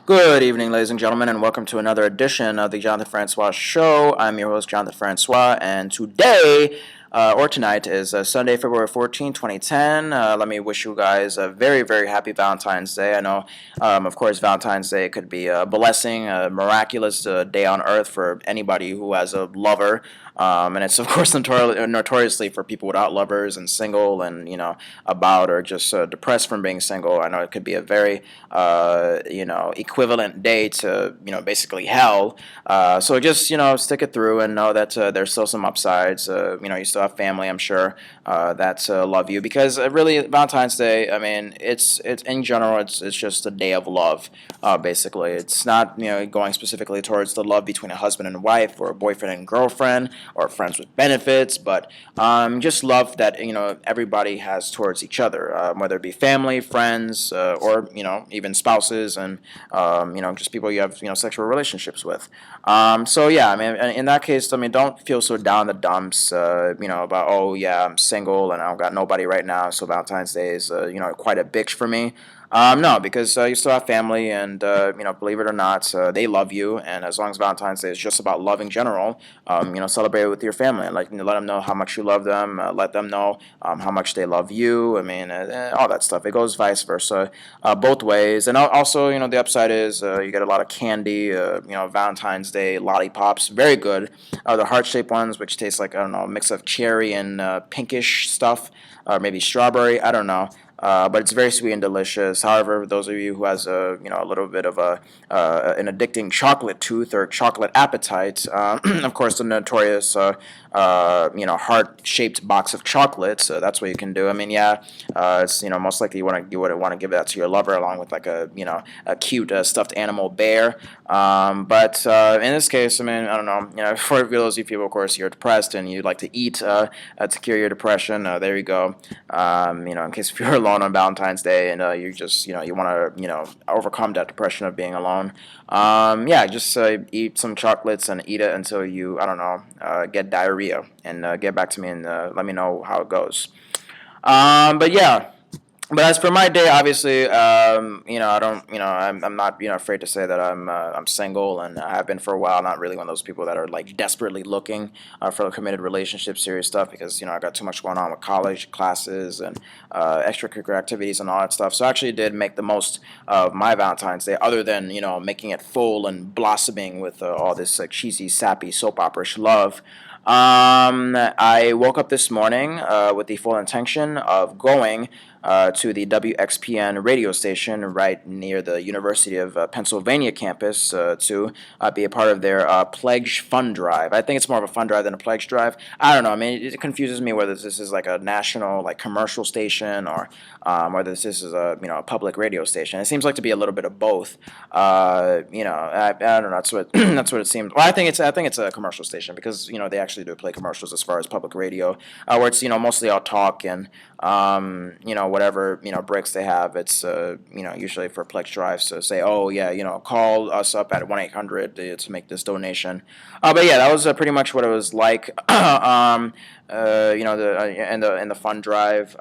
Good evening, ladies and gentlemen, and welcome to another edition of the Jonathan Francois Show. I'm your host, Jonathan Francois, and today, or tonight, is Sunday, February 14, 2010. Let me wish you guys a very, very happy Valentine's Day. I know, of course, Valentine's Day could be a blessing, a miraculous day on earth for anybody who has a lover. And it's, of course, notoriously for people without lovers and single and, about or just depressed from being single. I know it could be a very, equivalent day to, basically hell. So just, stick it through and know that there's still some upsides. You still have family, I'm sure, that love you. Because really, Valentine's Day, I mean, it's in general, it's just a day of love, basically. It's not, going specifically towards the love between a husband and wife or a boyfriend and girlfriend or friends with benefits, but just love that everybody has towards each other, whether it be family, friends, or even spouses, and just people you have sexual relationships with. So yeah, I mean, in that case, I mean, don't feel so down the dumps, about oh yeah, I'm single and I don't got nobody right now, so Valentine's Day is quite a bitch for me. No, because you still have family, and believe it or not, they love you. And as long as Valentine's Day is just about love in general, celebrate it with your family, and like let them know how much you love them. Let them know how much they love you. I mean, all that stuff. It goes vice versa, both ways. And also, the upside is you get a lot of candy. Valentine's Day lollipops, very good. The heart-shaped ones, which taste like I don't know, a mix of cherry and pinkish stuff, or maybe strawberry. I don't know. But it's very sweet and delicious. However, those of you who has a little bit of an addicting chocolate tooth or chocolate appetite, of course, the notorious heart-shaped box of chocolates. That's what you can do. I mean, yeah, it's most likely you would want to give that to your lover along with like a cute stuffed animal bear. But in this case, I mean, I don't know. For those of you people, of course, you're depressed and you'd like to eat to cure your depression. There you go. In case if you're alone on Valentine's Day and you just you want to overcome that depression of being alone. Yeah, just eat some chocolates and eat it until you I don't know get diarrhea and get back to me and let me know how it goes. But yeah. But as for my day, obviously, I don't, I'm not, afraid to say that I'm single, and I have been for a while. Not really one of those people that are like desperately looking for a committed relationship, serious stuff, because I got too much going on with college classes and extracurricular activities and all that stuff. So I actually did make the most of my Valentine's Day, other than making it full and blossoming with all this cheesy, sappy soap opera-ish love. I woke up this morning with the full intention of going to the WXPN radio station right near the University of Pennsylvania campus to be a part of their Pledge Fund Drive. I think it's more of a fund drive than a pledge drive. I don't know. I mean, it confuses me whether this is like a national, like commercial station, or whether this is a public radio station. It seems like to be a little bit of both. I don't know. That's what that's what it seems. Well, I think it's a commercial station because they actually do play commercials as far as public radio, where it's mostly all talk and whatever breaks they have. It's usually for pledge drives to say, oh yeah, call us up at 1-800 to make this donation. But yeah, that was pretty much what it was like. In the fund drive.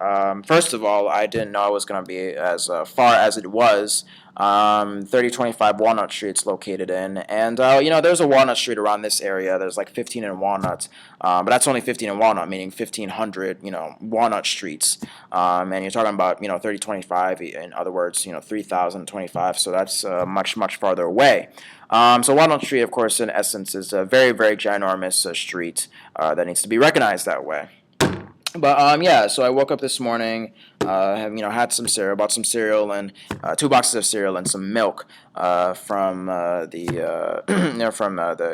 First of all, I didn't know it was going to be as far as it was. 3025 Walnut Street's located in, and there's a Walnut Street around this area. There's like 15 in Walnut, but that's only 15 in Walnut, meaning 1,500 Walnut Streets. And you're talking about 3025, in other words 3,025. So that's much farther away. So Walnut Street, of course, in essence, is a very, very ginormous street that needs to be recognized that way. But yeah, so I woke up this morning, had some cereal, bought some cereal and 2 boxes of cereal and some milk from the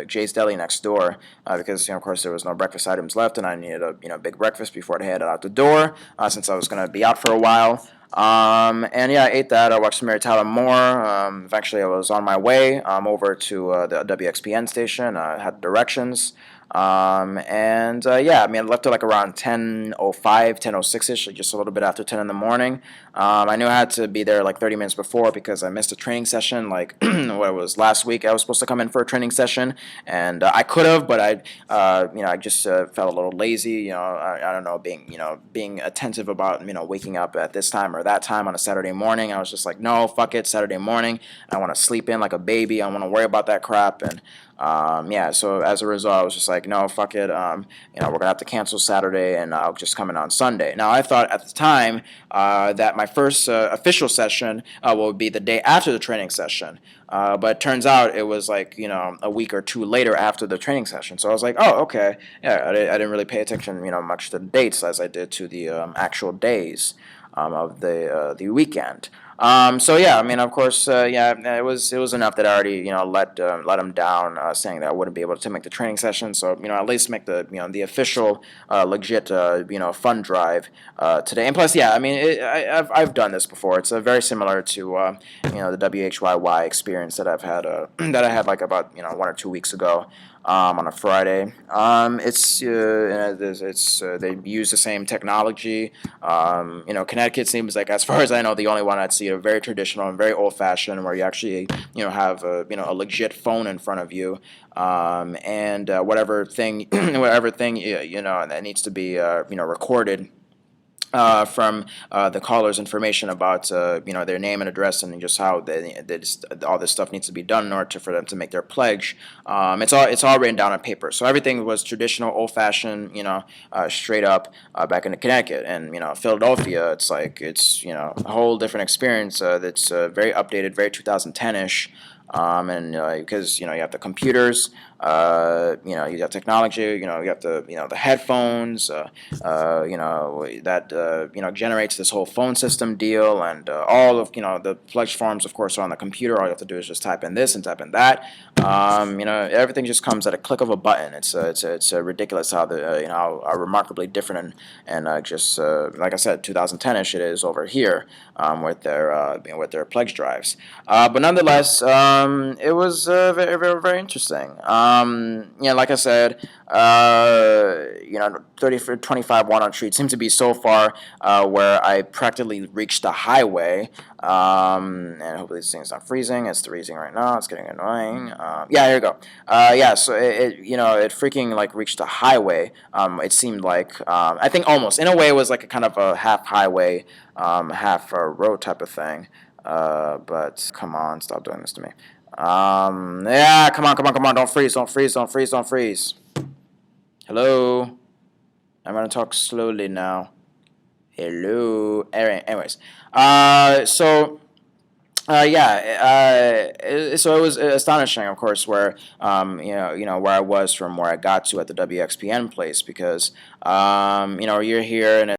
Jay's Deli next door because of course there was no breakfast items left and I needed a big breakfast before I headed out the door since I was gonna be out for a while. And yeah, I ate that. I watched Mary Tyler Moore. Eventually, I was on my way over to the WXPN station. I had directions. Yeah, I mean, I left it like around 10:05, 10:06ish, like just a little bit after 10 in the morning. I knew I had to be there like 30 minutes before because I missed a training session. Like, what it was last week, I was supposed to come in for a training session, and I could have, but I just felt a little lazy. I don't know, being attentive about waking up at this time or that time on a Saturday morning. I was just like, no, fuck it, Saturday morning. I want to sleep in like a baby. I want to worry about that crap. And yeah, so as a result, I was just like, no, fuck it. We're gonna have to cancel Saturday, and I'll just come in on Sunday. Now, I thought at the time that my first official session would be the day after the training session, but it turns out it was like a week or two later after the training session. So I was like, oh, okay, yeah, I didn't really pay attention, much to the dates as I did to the actual days of the weekend. So yeah, I mean, of course, yeah, it was enough that I already let him down, saying that I wouldn't be able to make the training session. So at least make the official legit fun drive today. And plus, yeah, I mean, I've done this before. It's very similar to the WHYY experience that I've had that I had like about 1 or 2 weeks ago. On a Friday. They use the same technology. Connecticut seems like, as far as I know, the only one I'd see very traditional and very old-fashioned, where you actually have a legit phone in front of you, and whatever thing that needs to be recorded from the caller's information about their name and address, and just how all this stuff needs to be done in order for them to make their pledge. It's all written down on paper. So everything was traditional, old-fashioned, straight up back in Connecticut. And Philadelphia, it's a whole different experience. That's very updated, very 2010ish. Because you have the computers, you got technology, you got the headphones, that generates this whole phone system deal, and all of the pledge forms, of course, are on the computer. All you have to do is just type in this and type in that. Everything just comes at a click of a button. It's ridiculous how how remarkably different and just like I said, 2010ish it is over here with their pledge drives. But nonetheless, it was very, very, very interesting. Like I said, 30 for 25 Walnut Street seemed to be so far where I practically reached the highway. And hopefully this thing's not freezing. It's freezing right now. It's getting annoying. Yeah, here we go. Yeah, so it freaking like reached the highway. It seemed like I think almost in a way it was like a kind of a half highway, half road type of thing. But come on, stop doing this to me. Yeah, come on, don't freeze. Hello? I'm gonna talk slowly now. Hello? Anyways, so it was astonishing, of course, where where I was from where I got to at the WXPN place, because you're here and